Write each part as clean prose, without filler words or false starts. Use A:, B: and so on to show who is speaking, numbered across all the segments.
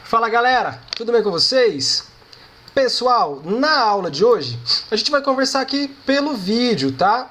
A: Fala galera, tudo bem com vocês? Pessoal, na aula de hoje a gente vai conversar aqui pelo vídeo, tá?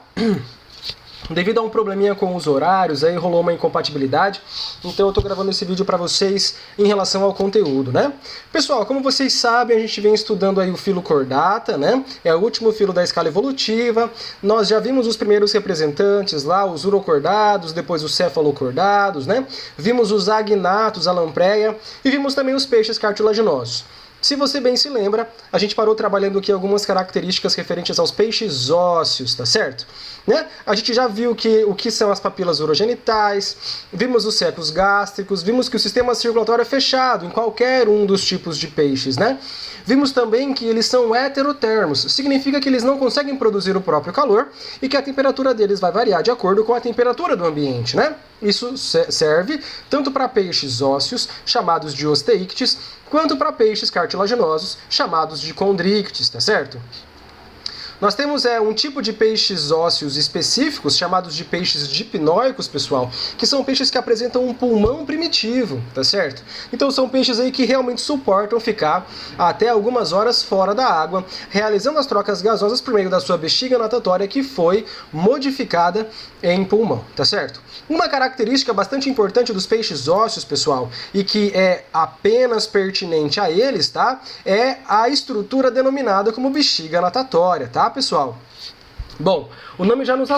A: Devido a um probleminha com os horários, aí rolou uma incompatibilidade, então eu tô gravando esse vídeo para vocês em relação ao conteúdo, né? Pessoal, como vocês sabem, a gente vem estudando aí o filo cordata, né? É o último filo da escala evolutiva. Nós já vimos os primeiros representantes lá, os urocordados, depois os cefalocordados, né? Vimos os agnatos, a lampreia, e vimos também os peixes cartilaginosos. Se você bem se lembra, a gente parou trabalhando aqui algumas características referentes aos peixes ósseos, tá certo? Né? A gente já viu o que são as papilas urogenitais, vimos os septos gástricos, vimos que o sistema circulatório é fechado em qualquer um dos tipos de peixes, né? Vimos também que eles são heterotermos, significa que eles não conseguem produzir o próprio calor e que a temperatura deles vai variar de acordo com a temperatura do ambiente, né? Isso serve tanto para peixes ósseos, chamados de osteíctes, quanto para peixes cartilaginosos, chamados de condrictes, tá certo? Nós temos um tipo de peixes ósseos específicos, chamados de peixes dipnóicos, pessoal, que são peixes que apresentam um pulmão primitivo, tá certo? Então são peixes aí que realmente suportam ficar até algumas horas fora da água, realizando as trocas gasosas por meio da sua bexiga natatória que foi modificada em pulmão, tá certo? Uma característica bastante importante dos peixes ósseos, pessoal, e que é apenas pertinente a eles, tá? É a estrutura denominada como bexiga natatória, tá, pessoal? Bom, o nome já nos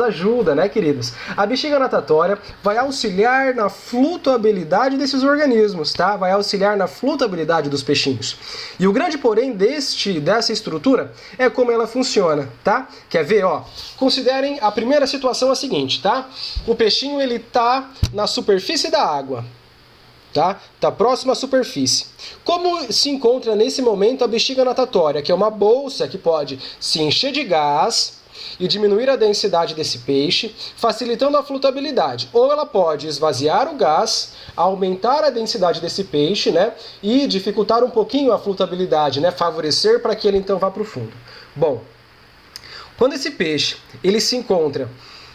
A: ajuda, né, queridos? A bexiga natatória vai auxiliar na flutuabilidade desses organismos, tá? Vai auxiliar na flutuabilidade dos peixinhos. E o grande porém dessa estrutura é como ela funciona, tá? Quer ver, ó? Considerem a primeira situação a seguinte, tá? O peixinho, ele tá na superfície da água. Tá próximo à superfície. Como se encontra nesse momento a bexiga natatória, que é uma bolsa que pode se encher de gás e diminuir a densidade desse peixe, facilitando a flutuabilidade. Ou ela pode esvaziar o gás, aumentar a densidade desse peixe, né, e dificultar um pouquinho a flutuabilidade, né, favorecer para que ele então vá para o fundo. Bom, quando esse peixe ele se encontra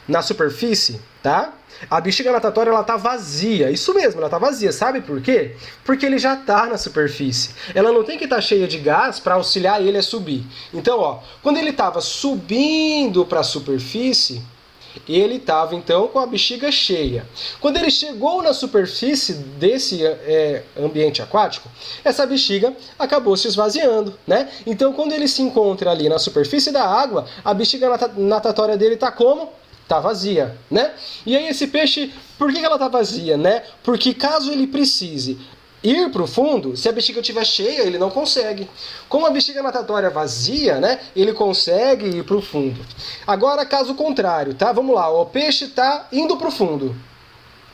A: na superfície, tá? A bexiga natatória, ela tá vazia. Isso mesmo, ela tá vazia. Sabe por quê? Porque ele já tá na superfície. Ela não tem que estar cheia de gás para auxiliar ele a subir. Então, ó, quando ele estava subindo para a superfície, ele estava então com a bexiga cheia. Quando ele chegou na superfície desse ambiente aquático, essa bexiga acabou se esvaziando, né? Então, quando ele se encontra ali na superfície da água, a bexiga natatória dele tá como? Tá vazia, né? E aí esse peixe, por que ela tá vazia, né? Porque caso ele precise ir para o fundo, se a bexiga estiver cheia, ele não consegue. Como a bexiga natatória é vazia, né? Ele consegue ir para o fundo. Agora, caso contrário, tá? Vamos lá, o peixe tá indo para o fundo.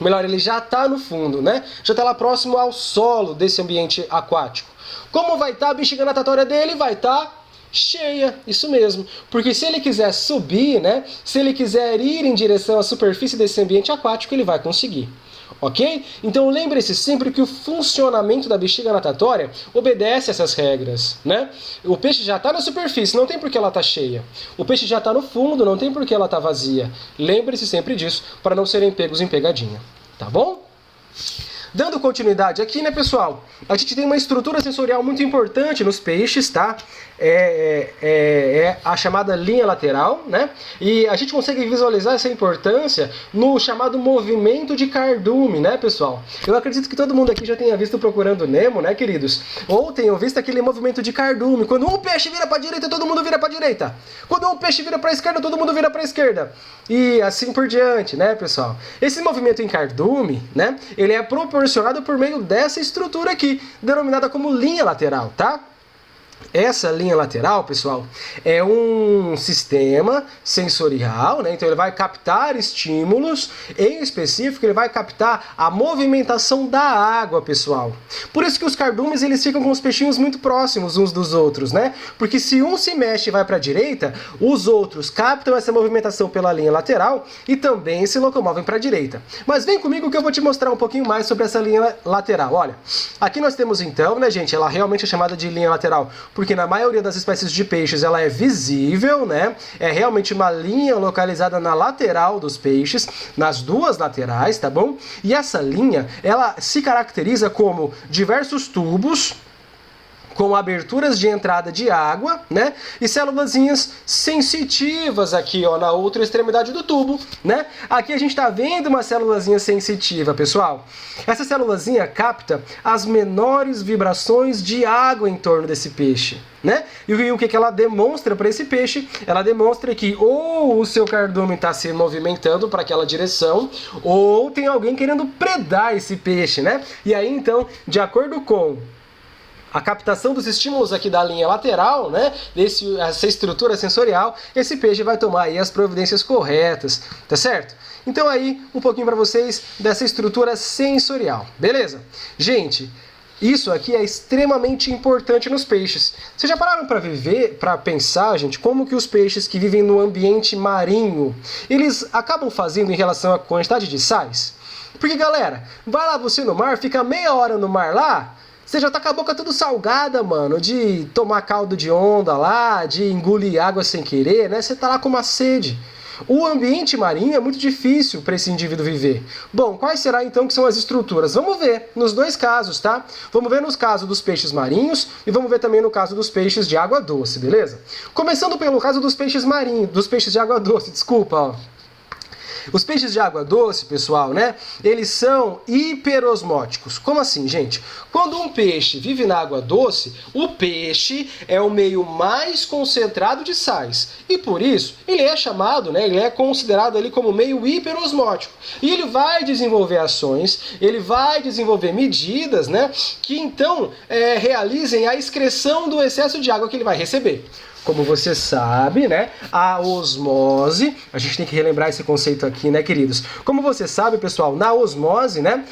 A: Melhor, ele já tá no fundo, né? Já tá lá próximo ao solo desse ambiente aquático. Como vai estar a bexiga natatória dele? Vai estar cheia, isso mesmo. Porque se ele quiser subir, né? Se ele quiser ir em direção à superfície desse ambiente aquático, ele vai conseguir. Ok? Então lembre-se sempre que o funcionamento da bexiga natatória obedece a essas regras, né? O peixe já está na superfície, não tem por que ela está cheia. O peixe já está no fundo, não tem por que ela está vazia. Lembre-se sempre disso, para não serem pegos em pegadinha. Tá bom? Dando continuidade aqui, né, pessoal? A gente tem uma estrutura sensorial muito importante nos peixes, tá? É a chamada linha lateral, né? E a gente consegue visualizar essa importância no chamado movimento de cardume, né, pessoal? Eu acredito que todo mundo aqui já tenha visto Procurando Nemo, né, queridos? Ou tenham visto aquele movimento de cardume. Quando um peixe vira para a direita, todo mundo vira para a direita. Quando um peixe vira para a esquerda, todo mundo vira para a esquerda. E assim por diante, né, pessoal? Esse movimento em cardume, né, ele é proporcionado por meio dessa estrutura aqui, denominada como linha lateral, tá? Essa linha lateral, pessoal, é um sistema sensorial, né? Então ele vai captar estímulos, em específico ele vai captar a movimentação da água, pessoal. Por isso que os cardumes, eles ficam com os peixinhos muito próximos uns dos outros, né? Porque se um se mexe e vai para a direita, os outros captam essa movimentação pela linha lateral e também se locomovem para a direita. Mas vem comigo que eu vou te mostrar um pouquinho mais sobre essa linha lateral. Olha, Aqui nós temos então, né, gente, ela realmente é chamada de linha lateral, porque na maioria das espécies de peixes ela é visível, né? É realmente uma linha localizada na lateral dos peixes, nas duas laterais, tá bom? E essa linha, ela se caracteriza como diversos tubos com aberturas de entrada de água, né? E célulazinhas sensitivas aqui, ó, na outra extremidade do tubo, né? Aqui a gente está vendo uma célulazinha sensitiva, pessoal. Essa célulazinha capta as menores vibrações de água em torno desse peixe, né? E o que ela demonstra para esse peixe? Ela demonstra que ou o seu cardume está se movimentando para aquela direção, ou tem alguém querendo predar esse peixe, né? E aí, então, de acordo com a captação dos estímulos aqui da linha lateral, né, essa estrutura sensorial, esse peixe vai tomar aí as providências corretas, tá certo? Então aí, um pouquinho para vocês dessa estrutura sensorial, beleza? Gente, isso aqui é extremamente importante nos peixes. Vocês já pararam para pensar, gente, como que os peixes que vivem no ambiente marinho, eles acabam fazendo em relação à quantidade de sais? Porque, galera, vai lá você no mar, fica meia hora no mar lá, você já tá com a boca tudo salgada, mano, de tomar caldo de onda lá, de engolir água sem querer, né? Você tá lá com uma sede. O ambiente marinho é muito difícil para esse indivíduo viver. Bom, quais será então que são as estruturas? Vamos ver nos dois casos, tá? Vamos ver nos casos dos peixes marinhos e vamos ver também no caso dos peixes de água doce, beleza? Começando pelo caso dos peixes marinhos, dos peixes de água doce, desculpa, ó. Os peixes de água doce, pessoal, né? Eles são hiperosmóticos. Como assim, gente? Quando um peixe vive na água doce, o peixe é o meio mais concentrado de sais. E por isso, ele é chamado, né? Ele é considerado ali como meio hiperosmótico. E ele vai desenvolver ações, ele vai desenvolver medidas, né? Que então realizem a excreção do excesso de água que ele vai receber. Como você sabe, né, a osmose, a gente tem que relembrar esse conceito aqui, né, queridos? Como você sabe, pessoal, na osmose, né,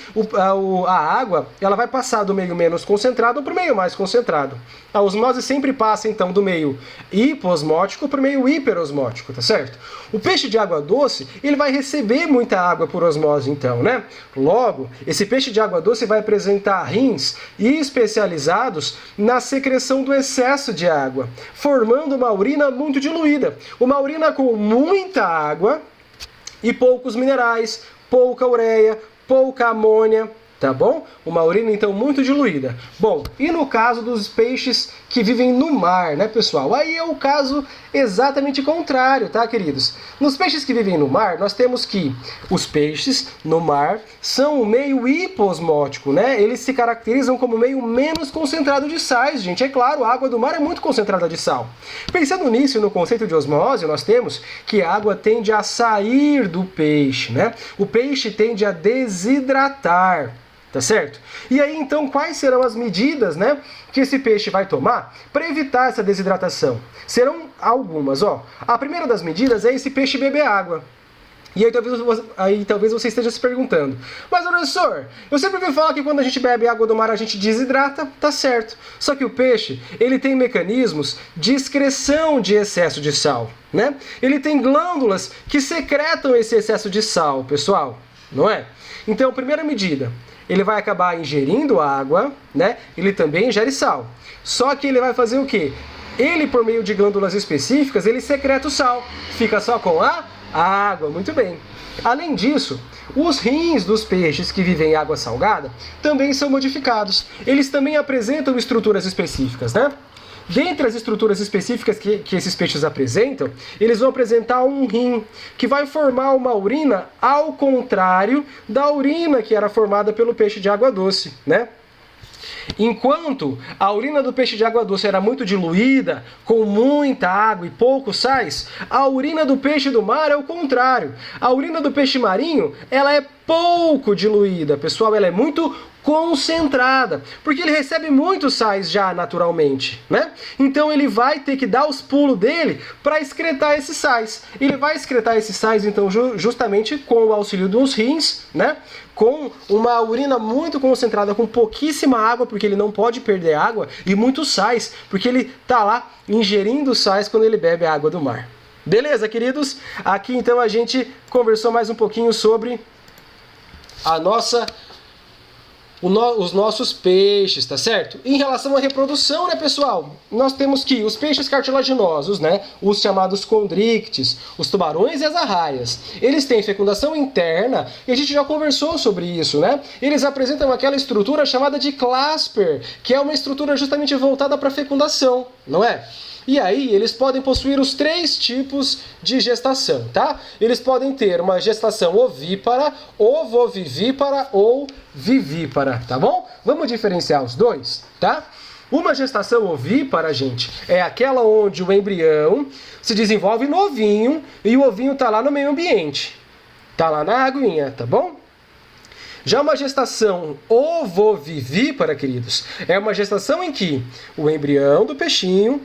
A: a água, ela vai passar do meio menos concentrado para o meio mais concentrado. A osmose sempre passa, então, do meio hiposmótico para o meio hiperosmótico, tá certo? O peixe de água doce, ele vai receber muita água por osmose, então, né? Logo, esse peixe de água doce vai apresentar rins especializados na secreção do excesso de água, formando uma urina muito diluída. Uma urina com muita água e poucos minerais, pouca ureia, pouca amônia, tá bom? Uma urina, então, muito diluída. Bom, e no caso dos peixes que vivem no mar, né, pessoal? Aí é o caso exatamente contrário, tá, queridos? Nos peixes que vivem no mar, nós temos que os peixes no mar são o meio hiposmótico, né? Eles se caracterizam como meio menos concentrado de sais, gente. É claro, a água do mar é muito concentrada de sal. Pensando nisso, no conceito de osmose, nós temos que a água tende a sair do peixe, né? O peixe tende a desidratar. Tá certo? E aí, então, quais serão as medidas, né, que esse peixe vai tomar para evitar essa desidratação? Serão algumas, ó. A primeira das medidas é esse peixe beber água. E aí talvez você esteja se perguntando, mas professor, eu sempre ouvi falar que quando a gente bebe água do mar a gente desidrata, tá certo. Só que o peixe, ele tem mecanismos de excreção de excesso de sal, né? Ele tem glândulas que secretam esse excesso de sal, pessoal, não é? Então, primeira medida, ele vai acabar ingerindo água, né? Ele também ingere sal. Só que ele vai fazer o quê? Ele, por meio de glândulas específicas, ele secreta o sal. Fica só com a água, muito bem. Além disso, os rins dos peixes que vivem em água salgada também são modificados. Eles também apresentam estruturas específicas, né? Dentre as estruturas específicas que esses peixes apresentam, eles vão apresentar um rim, que vai formar uma urina ao contrário da urina que era formada pelo peixe de água doce, né? Enquanto a urina do peixe de água doce era muito diluída, com muita água e poucos sais, a urina do peixe do mar é o contrário. A urina do peixe marinho, ela é pouco diluída, pessoal, ela é muito concentrada, porque ele recebe muitos sais já naturalmente, né? Então ele vai ter que dar os pulos dele para excretar esses sais. Ele vai excretar esses sais, então, justamente com o auxílio dos rins, né? Com uma urina muito concentrada, com pouquíssima água, porque ele não pode perder água, e muitos sais, porque ele tá lá ingerindo sais quando ele bebe a água do mar. Beleza, queridos? Aqui então a gente conversou mais um pouquinho sobre os nossos peixes, tá certo? Em relação à reprodução, né, pessoal? Nós temos que os peixes cartilaginosos, né, os chamados condrictes, os tubarões e as arraias, eles têm fecundação interna e a gente já conversou sobre isso, né? Eles apresentam aquela estrutura chamada de clasper, que é uma estrutura justamente voltada para fecundação, não é? E aí, eles podem possuir os 3 tipos de gestação, tá? Eles podem ter uma gestação ovípara, ovovivípara ou vivípara, tá bom? Vamos diferenciar os dois, tá? Uma gestação ovípara, gente, é aquela onde o embrião se desenvolve no ovinho e o ovinho tá lá no meio ambiente. Tá lá na aguinha, tá bom? Já uma gestação ovovivípara, queridos, é uma gestação em que o embrião do peixinho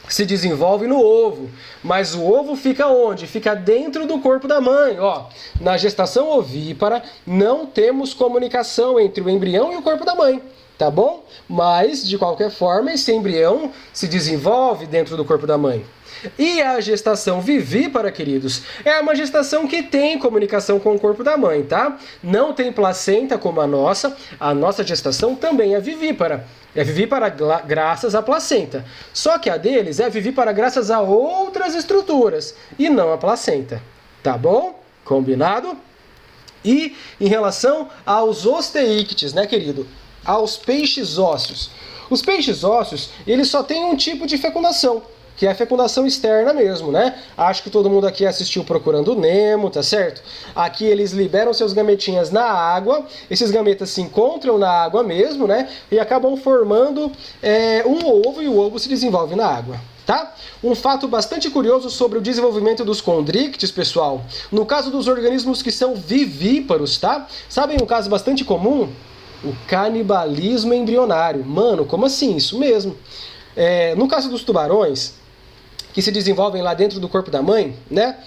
A: se desenvolve no ovo, mas o ovo fica onde? Fica dentro do corpo da mãe. Ó, na gestação ovípara não temos comunicação entre o embrião e o corpo da mãe, tá bom? Mas, de qualquer forma, esse embrião se desenvolve dentro do corpo da mãe. E a gestação vivípara, queridos, é uma gestação que tem comunicação com o corpo da mãe, tá? Não tem placenta como a nossa gestação também é vivípara. É vivípara graças à placenta. Só que a deles é vivípara graças a outras estruturas e não a placenta. Tá bom? Combinado? E em relação aos osteíctes, né, querido? Aos peixes ósseos. Os peixes ósseos, eles só têm um tipo de fecundação, que é a fecundação externa mesmo, né? Acho que todo mundo aqui assistiu Procurando Nemo, tá certo? Aqui eles liberam seus gametinhas na água, esses gametas se encontram na água mesmo, né? E acabam formando um ovo e o ovo se desenvolve na água, tá? Um fato bastante curioso sobre o desenvolvimento dos condrictes, pessoal, no caso dos organismos que são vivíparos, tá? Sabem um caso bastante comum? O canibalismo embrionário. Mano, como assim? Isso mesmo. No caso dos tubarões, que se desenvolvem lá dentro do corpo da mãe, né?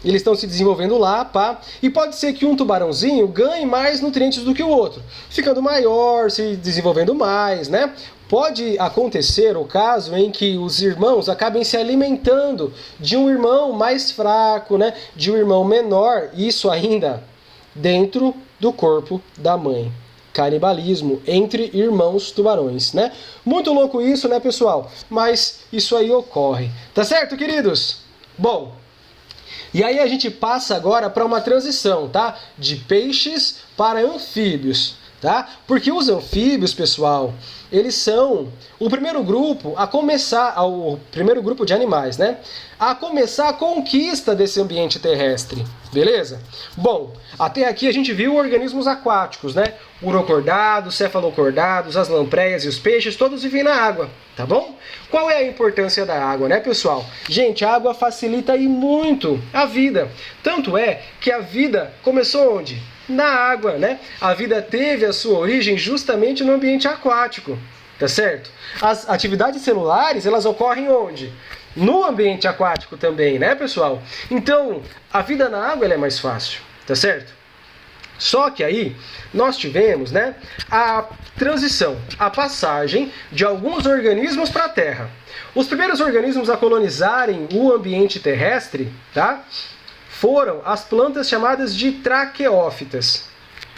A: Eles estão se desenvolvendo lá, pá. E pode ser que um tubarãozinho ganhe mais nutrientes do que o outro, ficando maior, se desenvolvendo mais, né? Pode acontecer o caso em que os irmãos acabem se alimentando de um irmão mais fraco, né? De um irmão menor, isso ainda dentro do corpo da mãe. Canibalismo entre irmãos tubarões, né? Muito louco isso, né, pessoal? Mas isso aí ocorre. Tá certo, queridos? Bom, e aí a gente passa agora para uma transição, tá? De peixes para anfíbios, tá? Porque os anfíbios, pessoal, eles são o primeiro grupo a começar, o primeiro grupo de animais, né? A começar a conquista desse ambiente terrestre, beleza? Bom, até aqui a gente viu organismos aquáticos, né? Urocordados, cefalocordados, as lampreias e os peixes, todos vivem na água, tá bom? Qual é a importância da água, né, pessoal? Gente, a água facilita e muito a vida. Tanto é que a vida começou onde? Na água, né? A vida teve a sua origem justamente no ambiente aquático, tá certo? As atividades celulares, elas ocorrem onde? No ambiente aquático também, né, pessoal? Então, a vida na água ela é mais fácil, tá certo? Só que aí nós tivemos, né, a transição, a passagem de alguns organismos para a Terra. Os primeiros organismos a colonizarem o ambiente terrestre, tá, foram as plantas chamadas de traqueófitas.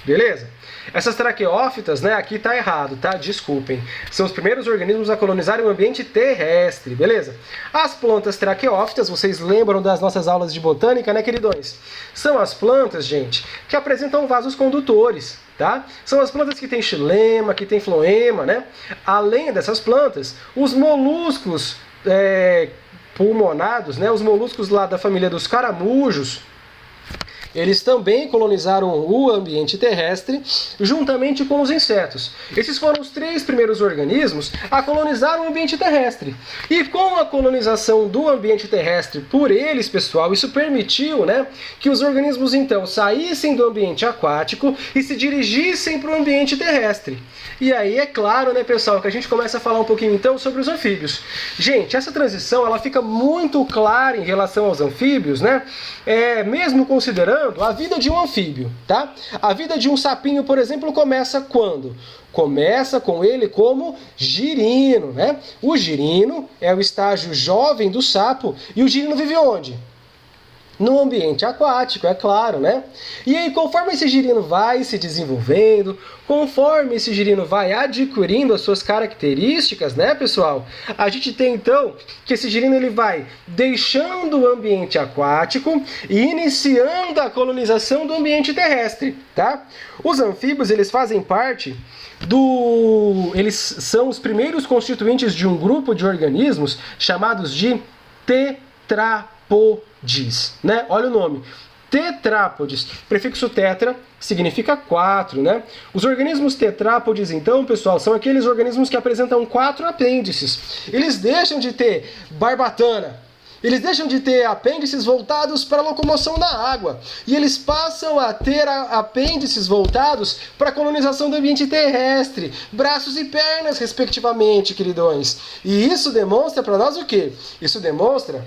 A: Beleza? Essas traqueófitas, né, aqui tá errado, tá? Desculpem. São os primeiros organismos a colonizarem o ambiente terrestre, beleza? As plantas traqueófitas, vocês lembram das nossas aulas de botânica, né, queridões? São as plantas, gente, que apresentam vasos condutores, tá? São as plantas que têm xilema, que têm floema, né? Além dessas plantas, os moluscos pulmonados, né, os moluscos lá da família dos caramujos, eles também colonizaram o ambiente terrestre juntamente com os insetos. Esses foram os 3 primeiros organismos a colonizar o ambiente terrestre. E com a colonização do ambiente terrestre por eles, pessoal, isso permitiu, né, que os organismos então saíssem do ambiente aquático e se dirigissem para o ambiente terrestre. E aí é claro, né, pessoal, que a gente começa a falar um pouquinho então sobre os anfíbios. Gente, essa transição ela fica muito clara em relação aos anfíbios, né? Mesmo considerando a vida de um anfíbio, tá? A vida de um sapinho, por exemplo, começa quando? Começa com ele como girino, né? O girino é o estágio jovem do sapo e o girino vive onde? no ambiente aquático, é claro, né? E aí, conforme esse girino vai se desenvolvendo, conforme esse girino vai adquirindo as suas características, né, pessoal? A gente tem, então, que esse girino ele vai deixando o ambiente aquático e iniciando a colonização do ambiente terrestre, tá? Os anfíbios, eles fazem parte eles são os primeiros constituintes de um grupo de organismos chamados de tetrápodes, né? Olha o nome. Tetrápodes, prefixo tetra significa 4, né? Os organismos tetrápodes, então, pessoal, são aqueles organismos que apresentam 4 apêndices. Eles deixam de ter barbatana, eles deixam de ter apêndices voltados para a locomoção na água. E eles passam a ter apêndices voltados para a colonização do ambiente terrestre. Braços e pernas, respectivamente, queridões. E isso demonstra para nós o quê? Isso demonstra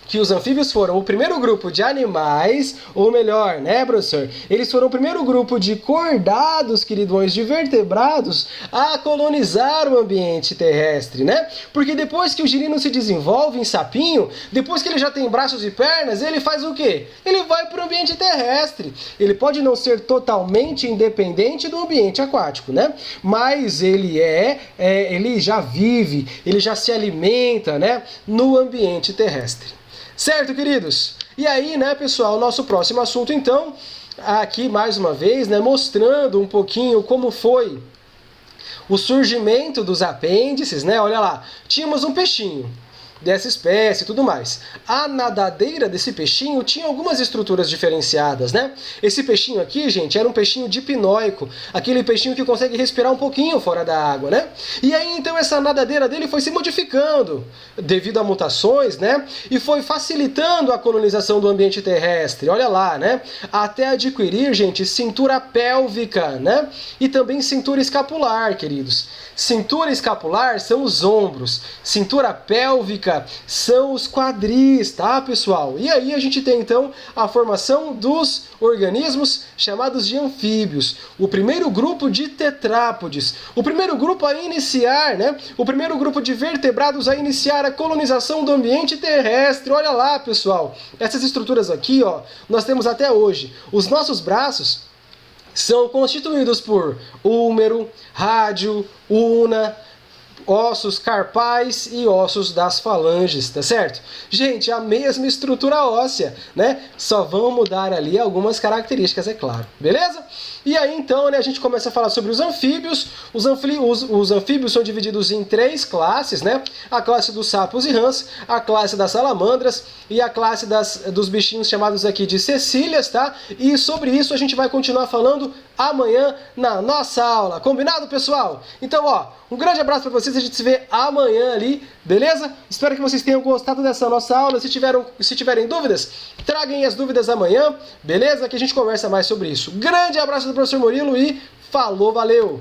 A: que os anfíbios foram o primeiro grupo de animais, ou melhor, né, professor? Eles foram o primeiro grupo de cordados, queridões, de vertebrados a colonizar o ambiente terrestre, né? Porque depois que o girino se desenvolve em sapinho, depois que ele já tem braços e pernas, ele faz o quê? Ele vai para o ambiente terrestre. Ele pode não ser totalmente independente do ambiente aquático, né? Mas ele ele já vive, ele já se alimenta, né, no ambiente terrestre. Certo, queridos? E aí, né, pessoal, nosso próximo assunto, então, aqui mais uma vez, né, mostrando um pouquinho como foi o surgimento dos apêndices, né? Olha lá, tínhamos um peixinho dessa espécie e tudo mais. A nadadeira desse peixinho tinha algumas estruturas diferenciadas, né? Esse peixinho aqui, gente, era um peixinho dipnóico, aquele peixinho que consegue respirar um pouquinho fora da água, né? E aí, então, essa nadadeira dele foi se modificando devido a mutações, né? E foi facilitando a colonização do ambiente terrestre, olha lá, né? Até adquirir, gente, cintura pélvica, né? E também cintura escapular, queridos. Cintura escapular são os ombros, cintura pélvica são os quadris, tá, pessoal? E aí a gente tem, então, a formação dos organismos chamados de anfíbios. O primeiro grupo de tetrápodes, o primeiro grupo a iniciar, né? O primeiro grupo de vertebrados a iniciar a colonização do ambiente terrestre. Olha lá, pessoal, essas estruturas aqui, ó, nós temos até hoje. Os nossos braços são constituídos por húmero, rádio, una, ossos carpais e ossos das falanges, tá certo? Gente, a mesma estrutura óssea, né? Só vão mudar ali algumas características, é claro. Beleza? E aí, então, né, a gente começa a falar sobre os anfíbios. Os anfíbios são divididos em 3 classes, né? A classe dos sapos e rãs, a classe das salamandras e a classe dos bichinhos chamados aqui de cecílias, tá? E sobre isso a gente vai continuar falando amanhã na nossa aula. Combinado, pessoal? Então, ó, um grande abraço para vocês. A gente se vê amanhã ali, beleza? Espero que vocês tenham gostado dessa nossa aula. Se tiverem dúvidas, traguem as dúvidas amanhã, beleza? Que a gente conversa mais sobre isso. Grande abraço do professor Murilo e falou, valeu!